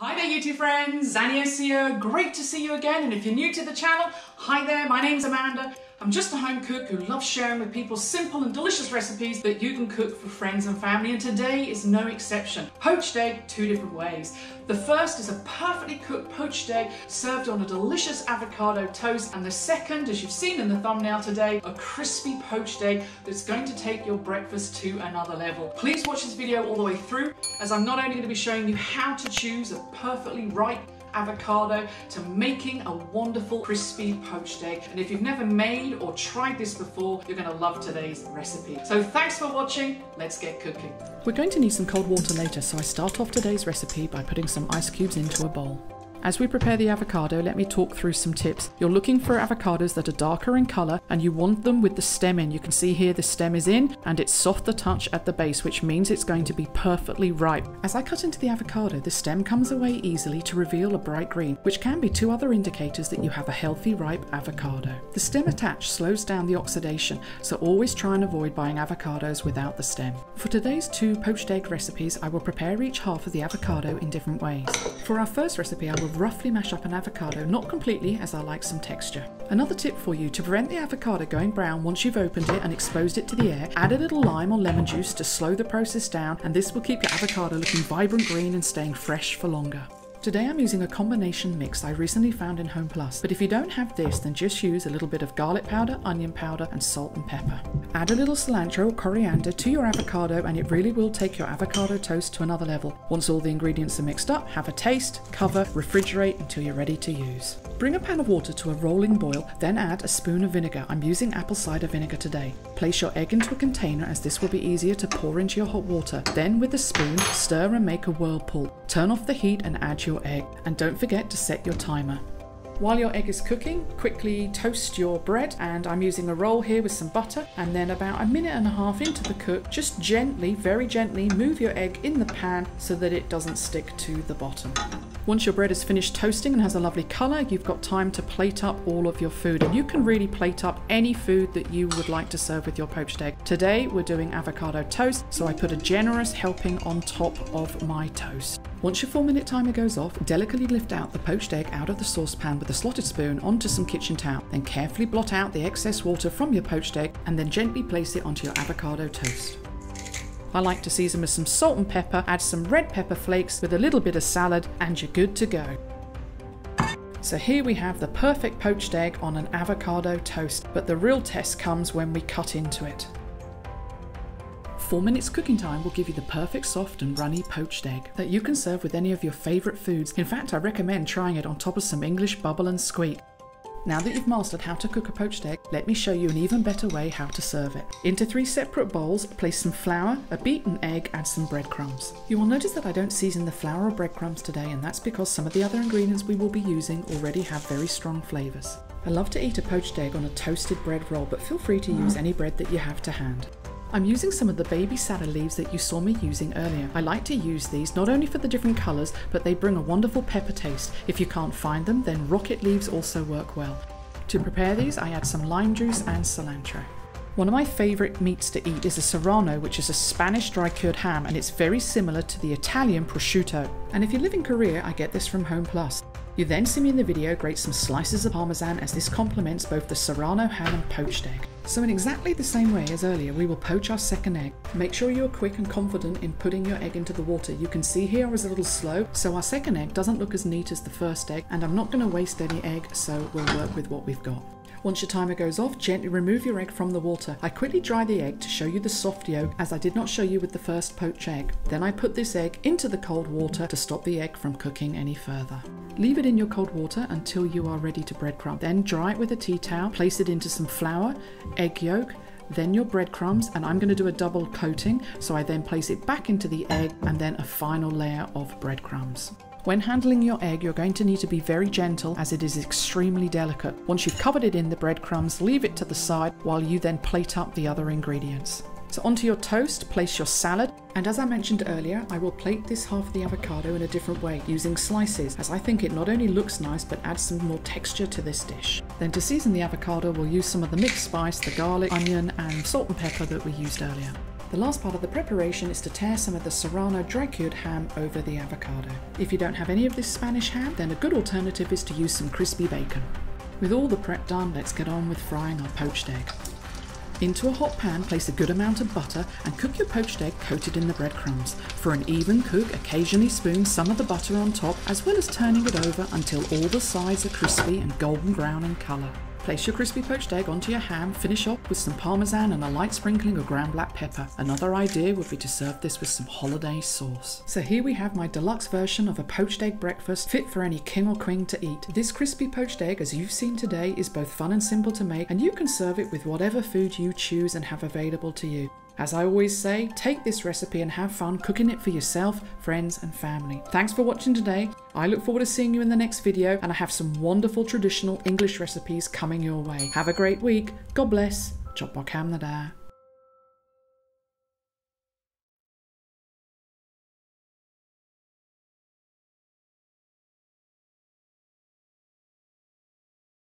Hi there YouTube friends, Zannies here. Great to see you again, and if you're new to the channel, hi there, my name's Amanda. I'm just a home cook who loves sharing with people simple and delicious recipes that you can cook for friends and family, and today is no exception. Poached egg, two different ways. The first is a perfectly cooked poached egg served on a delicious avocado toast, and the second, as you've seen in the thumbnail today, a crispy poached egg that's going to take your breakfast to another level. Please watch this video all the way through, as I'm not only going to be showing you how to choose a perfectly ripe avocado to making a wonderful crispy poached egg, and if you've never made or tried this before, you're going to love today's recipe. So thanks for watching, let's get cooking. We're going to need some cold water later, so I start off today's recipe by putting some ice cubes into a bowl. As we prepare the avocado, let me talk through some tips. You're looking for avocados that are darker in colour, and you want them with the stem in. You can see here the stem is in and it's soft to touch at the base, which means it's going to be perfectly ripe. As I cut into the avocado, the stem comes away easily to reveal a bright green, which can be two other indicators that you have a healthy, ripe avocado. The stem attached slows down the oxidation, so always try and avoid buying avocados without the stem. For today's two poached egg recipes, I will prepare each half of the avocado in different ways. For our first recipe, I will roughly mash up an avocado, not completely as I like some texture. Another tip for you: to prevent the avocado going brown once you've opened it and exposed it to the air, add a little lime or lemon juice to slow the process down, and this will keep your avocado looking vibrant green and staying fresh for longer. Today I'm using a combination mix I recently found in Home Plus, but if you don't have this, then just use a little bit of garlic powder, onion powder and salt and pepper. Add a little cilantro or coriander to your avocado, and it really will take your avocado toast to another level. Once all the ingredients are mixed up, have a taste, cover, refrigerate until you're ready to use. Bring a pan of water to a rolling boil, then add a spoon of vinegar. I'm using apple cider vinegar today. Place your egg into a container, as this will be easier to pour into your hot water. Then with a spoon, stir and make a whirlpool. Turn off the heat and add your egg, and don't forget to set your timer. While your egg is cooking, quickly toast your bread, and I'm using a roll here with some butter, and then about a minute and a half into the cook, just gently, very gently move your egg in the pan so that it doesn't stick to the bottom. Once your bread is finished toasting and has a lovely colour, you've got time to plate up all of your food, and you can really plate up any food that you would like to serve with your poached egg. Today we're doing avocado toast, so I put a generous helping on top of my toast. Once your 4-minute timer goes off, delicately lift out the poached egg out of the saucepan with a slotted spoon onto some kitchen towel. Then carefully blot out the excess water from your poached egg, and then gently place it onto your avocado toast. I like to season with some salt and pepper, add some red pepper flakes with a little bit of salad, and you're good to go. So here we have the perfect poached egg on an avocado toast, but the real test comes when we cut into it. 4 minutes cooking time will give you the perfect soft and runny poached egg that you can serve with any of your favourite foods. In fact, I recommend trying it on top of some English Bubble and Squeak. Now that you've mastered how to cook a poached egg, let me show you an even better way how to serve it. Into 3 separate bowls, place some flour, a beaten egg and some breadcrumbs. You will notice that I don't season the flour or breadcrumbs today, and that's because some of the other ingredients we will be using already have very strong flavours. I love to eat a poached egg on a toasted bread roll, but feel free to use any bread that you have to hand. I'm using some of the baby salad leaves that you saw me using earlier. I like to use these not only for the different colours, but they bring a wonderful pepper taste. If you can't find them, then rocket leaves also work well. To prepare these, I add some lime juice and cilantro. One of my favourite meats to eat is a Serrano, which is a Spanish dry-cured ham, and it's very similar to the Italian prosciutto. And if you live in Korea, I get this from Home Plus. You then see me in the video grate some slices of parmesan, as this complements both the Serrano ham and poached egg. So in exactly the same way as earlier, we will poach our second egg. Make sure you are quick and confident in putting your egg into the water. You can see here I was a little slow, so our second egg doesn't look as neat as the first egg, and I'm not going to waste any egg, so we'll work with what we've got. Once your timer goes off, gently remove your egg from the water. I quickly dry the egg to show you the soft yolk, as I did not show you with the first poached egg. Then I put this egg into the cold water to stop the egg from cooking any further. Leave it in your cold water until you are ready to breadcrumb. Then dry it with a tea towel, place it into some flour, egg yolk, then your breadcrumbs, and I'm going to do a double coating, so I then place it back into the egg and then a final layer of breadcrumbs. When handling your egg, you're going to need to be very gentle, as it is extremely delicate. Once you've covered it in the breadcrumbs, leave it to the side while you then plate up the other ingredients. So onto your toast, place your salad, and as I mentioned earlier, I will plate this half of the avocado in a different way, using slices, as I think it not only looks nice but adds some more texture to this dish. Then to season the avocado, we'll use some of the mixed spice, the garlic, onion and salt and pepper that we used earlier. The last part of the preparation is to tear some of the Serrano dry cured ham over the avocado. If you don't have any of this Spanish ham, then a good alternative is to use some crispy bacon. With all the prep done, let's get on with frying our poached egg. Into a hot pan, place a good amount of butter and cook your poached egg coated in the breadcrumbs. For an even cook, occasionally spoon some of the butter on top as well as turning it over until all the sides are crispy and golden brown in colour. Place your crispy poached egg onto your ham, finish off with some parmesan and a light sprinkling of ground black pepper. Another idea would be to serve this with some holiday sauce. So here we have my deluxe version of a poached egg breakfast fit for any king or queen to eat. This crispy poached egg, as you've seen today, is both fun and simple to make, and you can serve it with whatever food you choose and have available to you. As I always say, take this recipe and have fun cooking it for yourself, friends and family. Thanks for watching today. I look forward to seeing you in the next video, and I have some wonderful traditional English recipes coming your way. Have a great week. God bless. Chop bok ham na da.